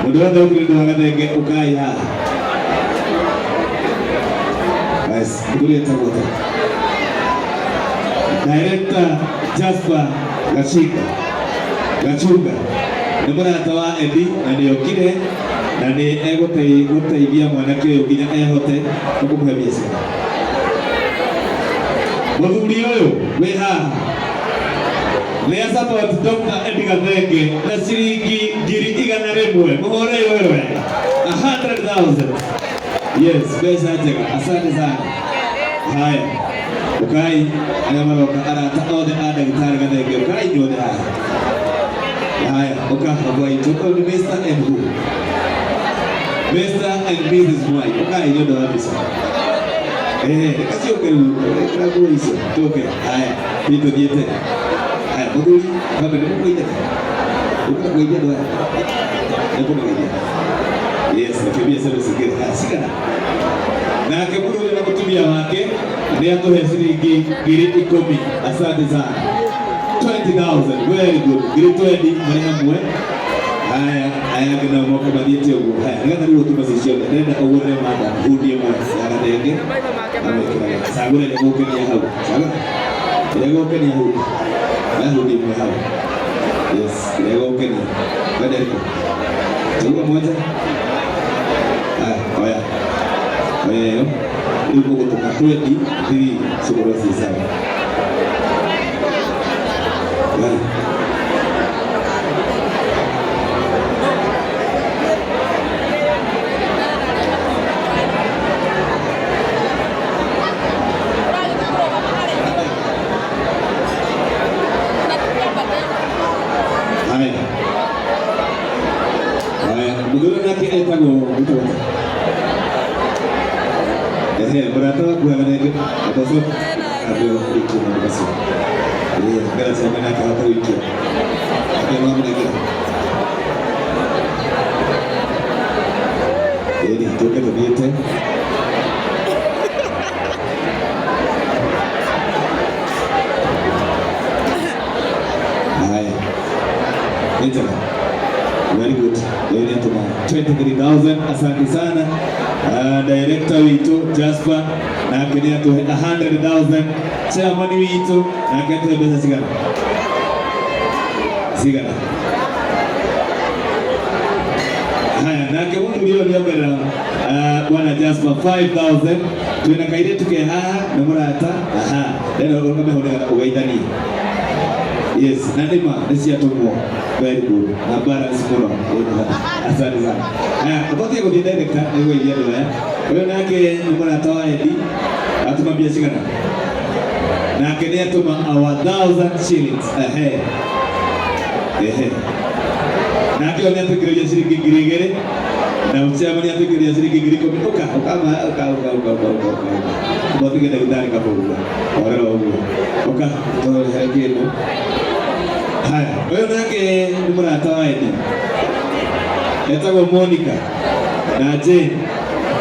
Muda ndio kidogo ngatenge ukaya. Bas, kuleta wote. Director Jasper Gachunga. Nĩmũrata atawa Eddie na nĩokire na nĩ egũteithia mwanake ũyũ nginya ehote kũmũhe biacara. Mũthuri ũyũ wĩ haha nĩ support Dr. Eddie Gathenge na ciringi 100,000 mũhũre wewe 100,000. Yes, pesa njega, asante sana. Haya, ukai aya maroka arata othe a ndagĩtarĩ Gathenge ukai nyothe haha. Haya, ukahagwa itu ni Mr. and who? Mr. and Mrs. White. Ukai nyothe kabisa. Kasi ukaribu hizo. Toke. Haya, vitu vyote. Haya, muduri kama ndio kuija. Kuija doa. Ndio kuija. Yes, nakibia sana sigara. Sigara. Na keburu na kutumia wake ni atoe shilingi 10,000. Asante sana. 20,000. Very good. Great 20 mwe. Haya kana mwaka badiete huko. Haya, ngata leo tubasishia. Nenda uone mada. Hudie mwe. Ya Gathenge. Sagure le ngoke ni hapo. Sawa? Le ngoke ni hapo. Na hudie mwe hapo. Yes, le ngoke ni. Gathenge. Chagua moja. Haya. Oye, ipo kutoka 20 hii shukrani sana. Mudura nake etago mtu. Berata gua Gathenge atau so ada itu nama kasih. Gara saya nak kata itu. Apa nama lagi? Ini tu kan dia tu. Hai, itu. Very good. Leo tuna 23,000. Asante sana. Director wetu Jasper na kenia tu 100,000. Chairman wetu na kete pesa sigara. Haya na kemundu ndio niambera bwana Jasper 5,000. Tuna kaide tuke na murata. Ndio kama hona ugaidani. Yes, nadima nisia tomo. Very good. Na balance kono. Asante sana. Kwa hiyo director ni wewe yeye ndio. Kwa hiyo nake murata wa Eddie atumambia sigara. Na kenia tuma 1,000 shillings. Na kio ni atukiria shilingi 2,000 na mchama ni atukiria shilingi 10,000 kama kwa tige daktari kapokuwa wale wao toa harakeno. Haya, wewe nake ni murata wa Eddie. Etago Monica na Jane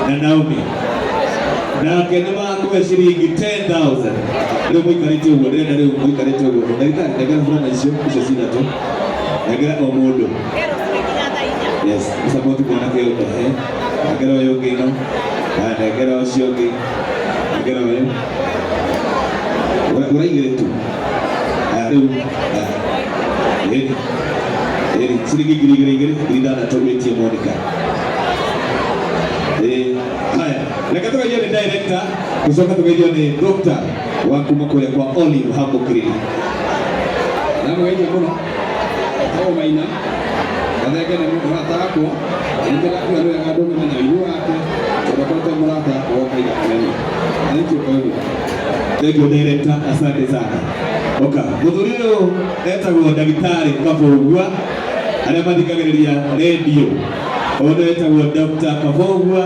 na Naomi. Na kenema kwa shilingi 10,000. Leo mwikarete huko, leo mwikarete huko. Daktari fulani isho sina tu. Nagera omodo. Yes, support kwa nake yote nagera yoge no. Nagera oshoge. Nagera wewe. Ura ingere tu. Shilingi giri na tometi ya Monica. Haya, nakatoka hiyo ni director kusoka toka hiyo ni doctor wa kumakole kwa Olive hapo Clinic. Na mwenye mbona au maina Gathenge na murata wako ndio kwa leo ya dogo na yeye wake tunapata murata wa kaida nani. Thank you director, asante sana. Muthuriro etagwo ndagitari Kabogua aria mathikagiriria radio. Ono etagwo Dr. Kabogua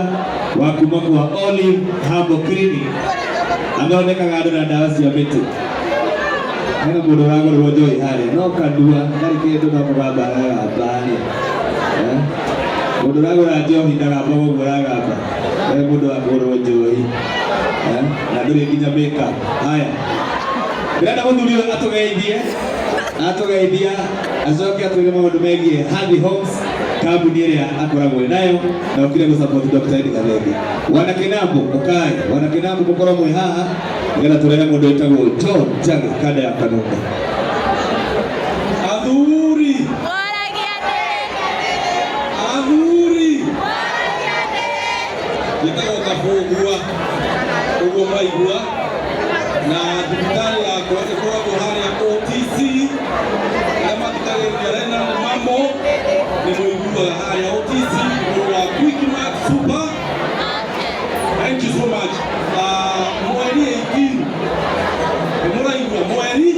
wa kuma kwa Olive Herbal Clinic. Athondekaga andũ na ndawa cia mĩtĩ. Hena mũndũ wagũrĩrwo njohi harĩa no kandua ndarĩ kĩndũ no mũgamba aragamba. Mũndũ wagũra njohi ndagamba ũguo aragamba. Mũndũ wagũrĩrwo njohi na ndũrĩ nginya makeup. Haya, ndĩrenda mũthuri ũyũ atugeithia acoke atwĩre maũndũ megiĩ Happy Homes kambuni ĩrĩa akoragwo nayo na ũkire gũsupport Dr. Edgar Thenge. Wana Kinambo mũkae, wana Kinambo mũkorwo mwĩ haha nĩgetha tũrehe mũndũ wĩtagwo John Njagi kanda ya Kanunga. Athuri gĩtagwo Kabũngua ũguo maigua na thibitarĩ yakwa ĩkoragwo harĩa OTC arĩa mathikagĩrĩria Rena Mambo nĩ mũiguaga harĩa OTC wa Quickmart Super. Thank you so much. Mweri 18 mũraigua mweri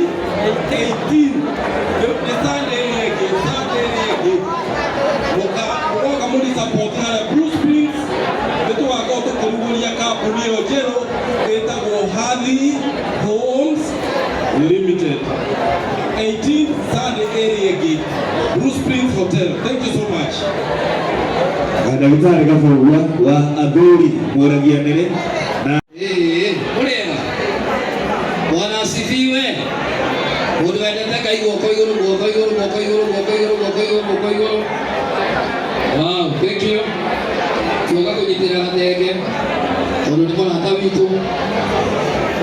18 nĩ Sunday rĩngĩ mũgoka mũni support harĩa Bruce Springs nĩtũgakorwo tũkĩrugũria kambuni ĩyo njerũ ĩtagwo Hathi Homes Limited. 18 Sunday area gate Bruce Springs Hotel. Thank you so much. Daktari Kabũngua wa athuri mũragianĩre na mũrĩega Bwana asifiwe. Mũndũ wendete Ngai guoko igũrũ guoko igũrũ guoko igũrũ guoko igũrũ guoko igũrũ guoko igũrũ. Wow, thank you. Tuoka kũnyitĩrĩra Gathenge tondũ nĩ mũrata witũ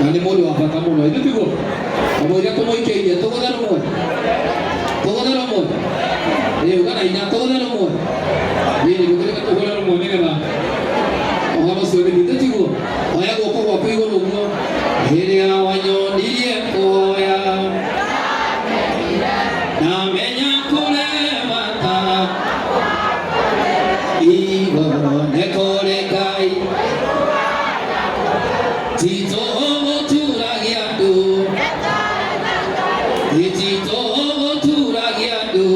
na nĩ mũndũ wa bata mũno. Ithuĩ tiguo amũiria tũmũikĩirie tũgũthe rũmwe uga na inya tũgũthe rũmwe nĩgũkĩrĩka tũgũre rũmwe nĩgetha ũhoro ũcio ũgĩthiĩ tiguo. Oya guoko gwaku igũrũ ũguo rĩrĩa wanyonirie kuoya na menya kũremata ibonekore Ngai tito gũturagia andũ tito gũturagia andũ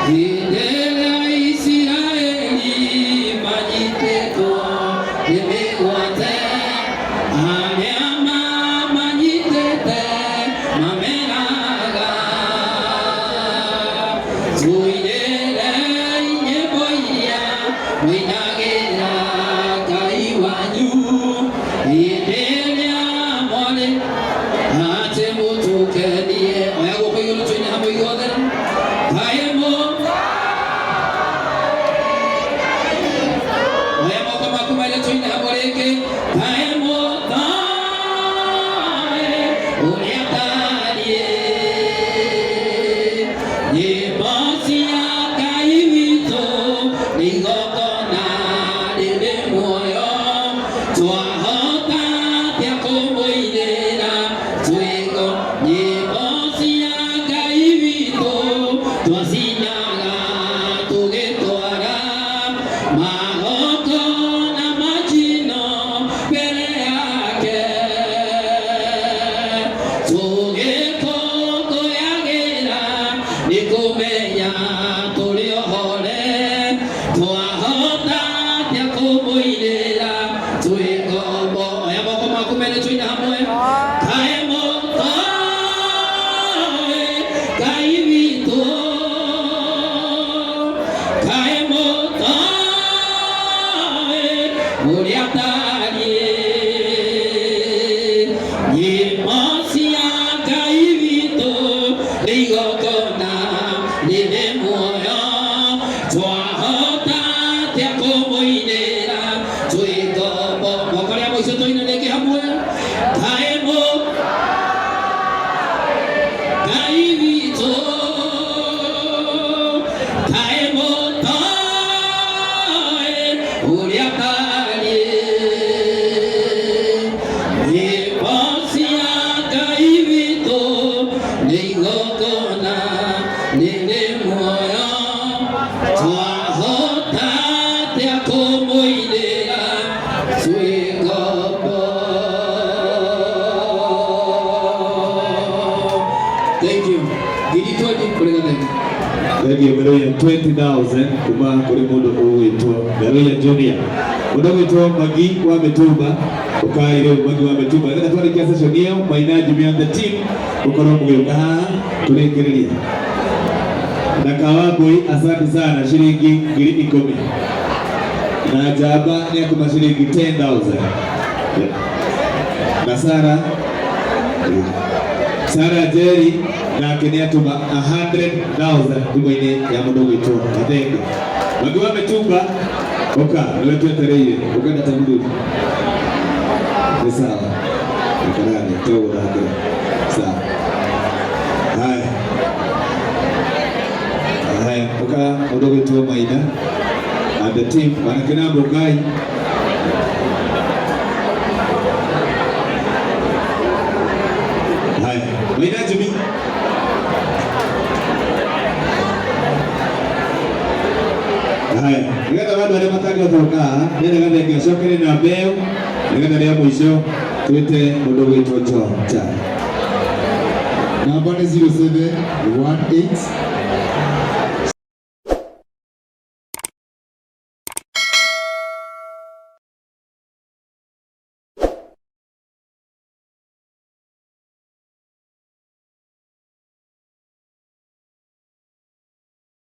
hĩndĩ ĩrĩa Isiraeli manyitĩtwo nĩ mĩgwate arĩa mamanyitĩte mameraga tũinĩre nyĩmbo iria mũinagĩra Ngai wanyu hĩndĩ ĩrĩa mwarĩ atĩ mũtũkenie. Oya guoko igũrũ tũine hamwe ithuothe kaĩ oya moko maku mairĩ tũine hamwe rĩngĩ kaĩ mũthaĩ ũrĩa tariĩ nyĩmbo cia Ngai witũ nĩ igongona rĩrĩ muoyo twahota atĩa kũmũinĩra twĩgo nyĩmbo cia Ngai witũ twacinaga tũgĩtwara magongona majino mbere yake tũgĩkũngũyagĩra nĩ kũmenya tũrĩ ohore twahota atĩa kũmũinĩra twĩ ngombo. Oya moko maku merĩ tũine hamwe kaĩ mũthaĩ Ngai witũ kaĩ mũthaĩ ũrĩa tariĩ nyĩmbo cia Ngai witũ nĩ igongona rĩrĩ muoyo twahota atĩa kũmũinĩra twĩ ngombo. Moko rĩa mũico tũine rĩngĩ hamwe kaĩ Ngai witũ kaĩ mũthaĩ ũrĩa tariĩ nyĩmbo cia Ngai witũ nĩ igongona rĩrĩ muoyo twahota atĩa kũmũinĩra twĩ ngombo. Thank you. Gidi 20 kũrĩ Gathenge. Thank you very much. 20,000 kuma kũrĩ mũndũ ũgwĩtwo Gathenge Junior. Mũndũ ũgwĩtwo Magi wa Mĩtumba ũkaĩ rĩu Magi wa Mĩtumba nĩgetha twarĩkia session ĩyo Maina Jimmy and the team gũkorwo mũgĩũka haha tũrĩkĩrĩria na Kawambũi. Asante sana shilingi 10,000 na Njamba nĩ akuma shilingi 10,000 na Sara Jerry nake nĩ atũma 100,000 thimũ-inĩ ya mũndũ gwĩtwo Mathenga. Magi wametumba oka nĩwe twetereire ũkenda ta mũndũ nĩ sawa ikarani togo nake sawa. Haya oka mũndũ gwĩtwo Maina and the team wanakena Mũgai. Maina Jimmy. Haya, nigetha bandu arĩa matangĩthoka nĩ Gathenga acokere na mbeo nigetha rĩa mũico twĩte mũndũ gwĩtwo John Chai. Namba nĩ 0718